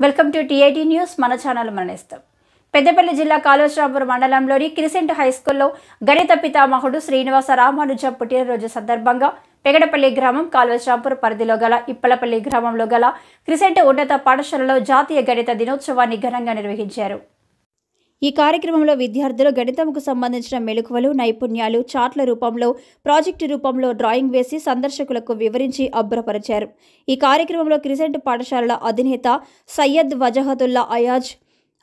Welcome to TIT news. మన channel మననేస్తాం. Peddapalli జిల్లా కాళేశ్వరం మండలంలోని క్రిసెంట్ హై స్కూల్లో గణిత పితామహుడు శ్రీనివాస రామానుజం పుట్టినరోజు సందర్భంగా పెగడపల్లి గ్రామం కాళేశ్వరం పరిధిలో గల ఇప్పలపల్లి గ్రామంలో గల క్రిసెంట్ ఉన్నత పాఠశాలలో జాతీయ గణిత దినోత్సవాన్ని ఘనంగా నిర్వహించారు. ఈ కార్యక్రమంలో విద్యార్థులు గణితంకు సంబంధించిన మెలకువలు, నైపుణ్యాలు చార్ట్ల రూపంలో, ప్రాజెక్టు రూపంలో డ్రాయింగ్ వేసి సందర్శకులకు వివరించి అబ్బురపరిచారు. ఈ కార్యక్రమంలో క్రిసెంట్ పాఠశాలల అధినేత సయ్యద్ వజహతుల్లా అయాజ్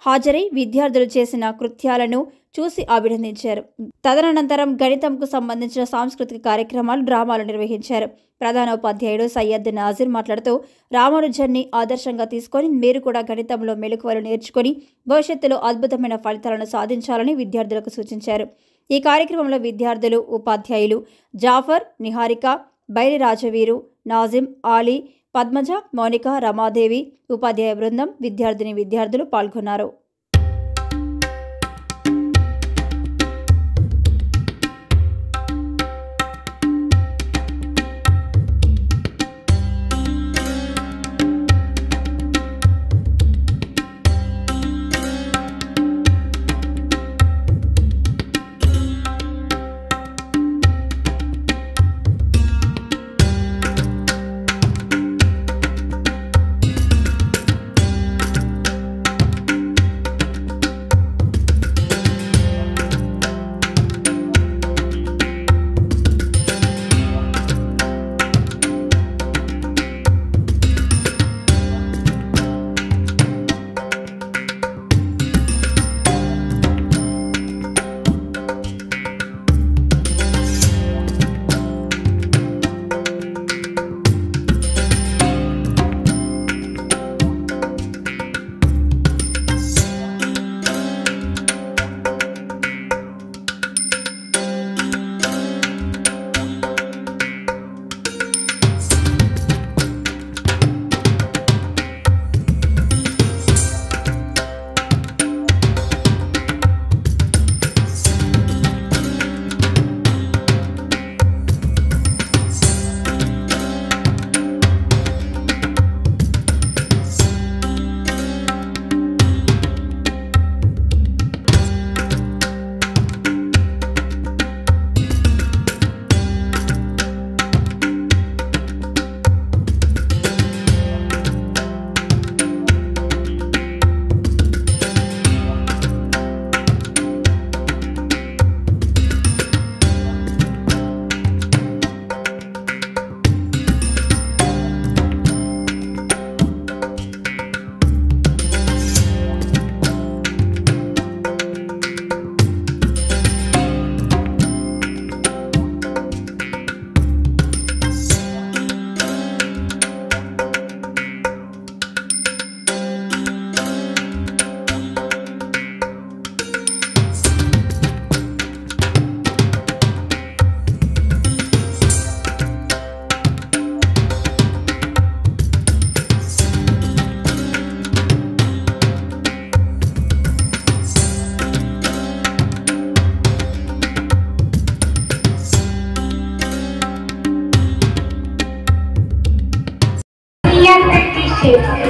హాజరై విద్యార్థులు చేసిన కృత్యాలను చూసి అభినందించారు. తదనంతరం గణితంకు సంబంధించిన సాంస్కృతిక కార్యక్రమాలు, డ్రామాలు నిర్వహించారు. ప్రధానోపాధ్యాయుడు సయ్యద్ నాజిర్ మాట్లాడుతూ రామానుజన్ని ఆదర్శంగా తీసుకొని మీరు కూడా గణితంలో మెలకువలు నేర్చుకొని భవిష్యత్తులో అద్భుతమైన ఫలితాలను సాధించాలని విద్యార్థులకు సూచించారు. ఈ కార్యక్రమంలో విద్యార్థులు, ఉపాధ్యాయులు జాఫర్, నిహారిక, బైరి రాజవీరు, నాజిం, ఆలీ, పద్మజ, మౌనిక, రమాదేవి, ఉపాధ్యాయ బృందం, విద్యార్థులు పాల్గొన్నారు.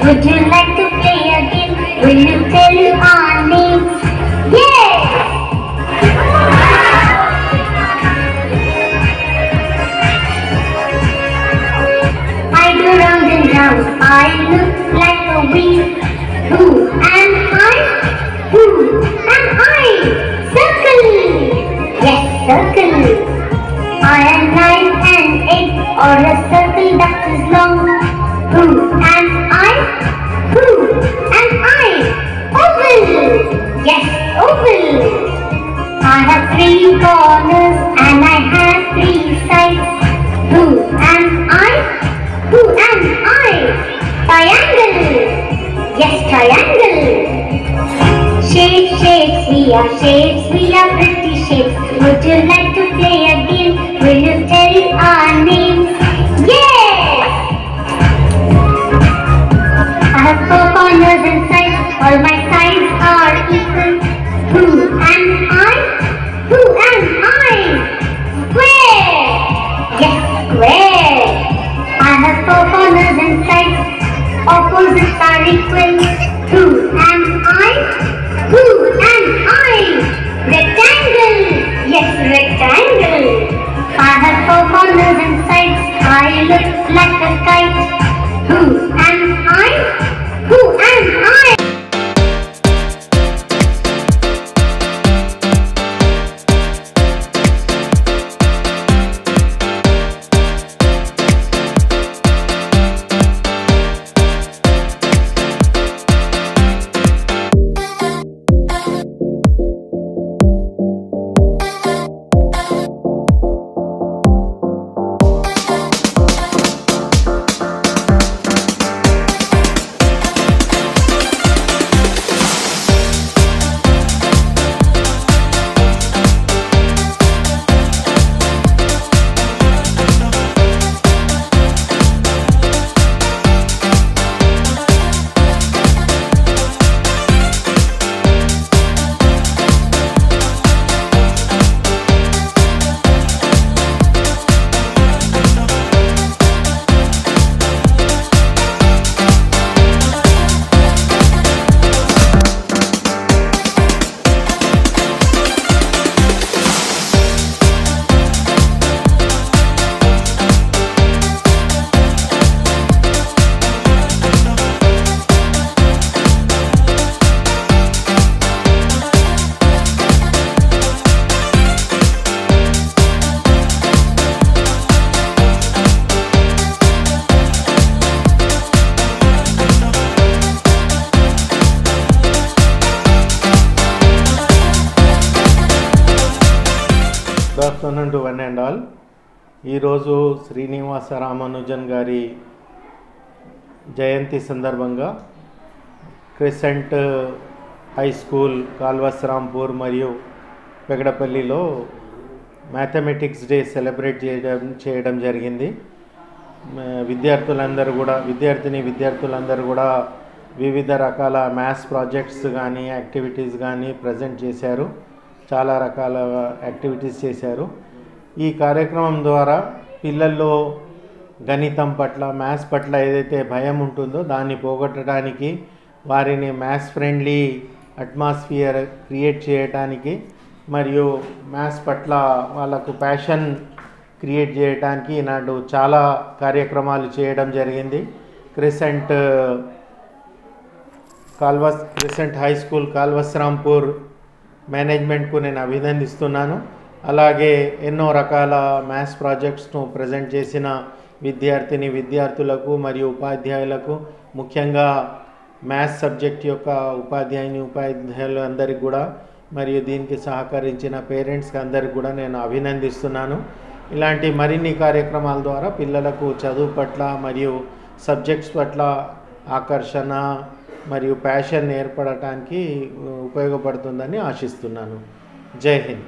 Would you like to play a game? Will you tell our names? Yes! I go round and round, I look like a wheel. Who am I? Who am I? Circle! Yes, circle! I am 9 and 8, or a circle that is long. Who am I? Who am I? Oval! Yes, oval! I have 3 corners and I have 3 sides. Who am I? Who am I? Triangle! Yes, triangle! Shapes, shapes, we are shapes, we are pretty shapes. Would you like to play a game? Will you tell our names? Yes! I have 4 corners and sides, all my sides are equal. Who am I? Who am I? Square! Yes, square! I have 4 corners and sides, opposites are equal. Afternoon to one and all. ఈరోజు శ్రీనివాస రామానుజన్ గారి జయంతి సందర్భంగా crescent high school కాల్వస్రాంపూర్ మరియు పెగడపల్లిలో mathematics day celebrate చేయడం జరిగింది. విద్యార్థులందరూ కూడా వివిధ రకాల మ్యాథ్స్ ప్రాజెక్ట్స్ కానీ యాక్టివిటీస్ కానీ ప్రజెంట్ చేశారు. చాలా రకాల యాక్టివిటీస్ చేశారు. ఈ కార్యక్రమం ద్వారా పిల్లల్లో గణితం పట్ల మ్యాథ్స్ పట్ల ఏదైతే భయం ఉంటుందో దాన్ని పోగొట్టడానికి, వారిని మ్యాథ్స్ ఫ్రెండ్లీ అట్మాస్ఫియర్ క్రియేట్ చేయడానికి మరియు మ్యాథ్స్ పట్ల వాళ్ళకు ప్యాషన్ క్రియేట్ చేయడానికి ఈనాడు చాలా కార్యక్రమాలు చేయడం జరిగింది. క్రిసెంట్ హై స్కూల్ కాల్వస్రాంపూర్ మేనేజ్మెంట్కు నేను అభినందిస్తున్నాను. అలాగే ఎన్నో రకాల మ్యాథ్స్ ప్రాజెక్ట్స్ను ప్రజెంట్ చేసిన విద్యార్థులకు మరియు ఉపాధ్యాయులకు, ముఖ్యంగా మ్యాథ్స్ సబ్జెక్ట్ యొక్క ఉపాధ్యాయులందరికీ కూడా మరియు దీనికి సహకరించిన పేరెంట్స్కి అందరికీ కూడా నేను అభినందిస్తున్నాను. ఇలాంటి మరిన్ని కార్యక్రమాల ద్వారా పిల్లలకు చదువు పట్ల మరియు సబ్జెక్ట్స్ పట్ల ఆకర్షణ మరియు ప్యాషన్ ఏర్పడటానికి ఉపయోగపడుతుందని ఆశిస్తున్నాను. జై హింద్.